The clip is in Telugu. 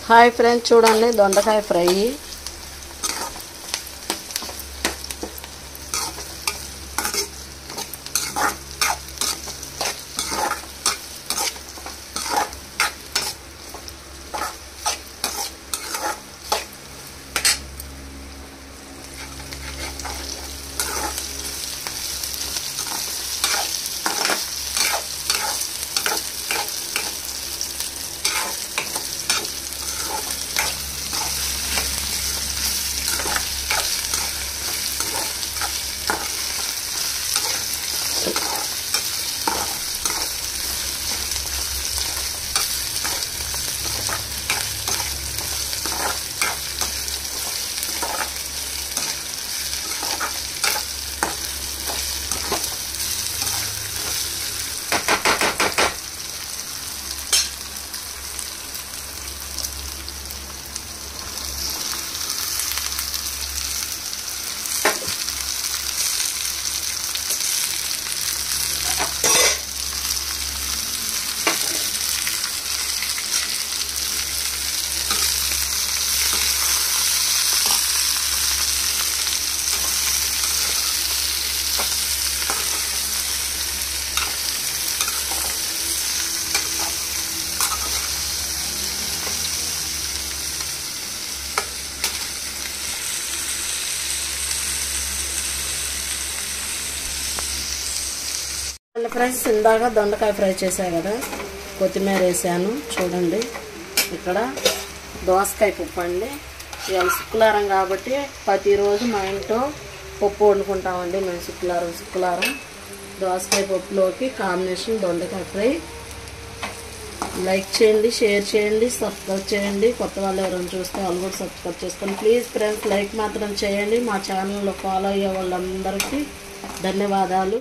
హాయ్ ఫ్రెండ్స్, చూడండి దొండకాయ ఫ్రై. ఫ్రెండ్స్, ఇందాక దొండకాయ ఫ్రై చేశాను కదా, కొత్తిమీర వేసాను. చూడండి, ఇక్కడ దోసకాయ పప్పు అండి. ఇవాళ శుక్రవారం కాబట్టి ప్రతిరోజు మా ఇంట్లో పప్పు వండుకుంటామండి మేము. శుక్రవారం దోసకాయ పప్పులోకి కాంబినేషన్ దొండకాయ ఫ్రై. లైక్ చేయండి, షేర్ చేయండి, సబ్స్క్రైబ్ చేయండి. కొత్త వాళ్ళు ఎవరైనా చూస్తే వాళ్ళు కూడా సబ్స్క్రైబ్ చేసుకోండి ప్లీజ్ ఫ్రెండ్స్. లైక్ మాత్రం చేయండి. మా ఛానల్లో ఫాలో అయ్యే వాళ్ళందరికీ ధన్యవాదాలు.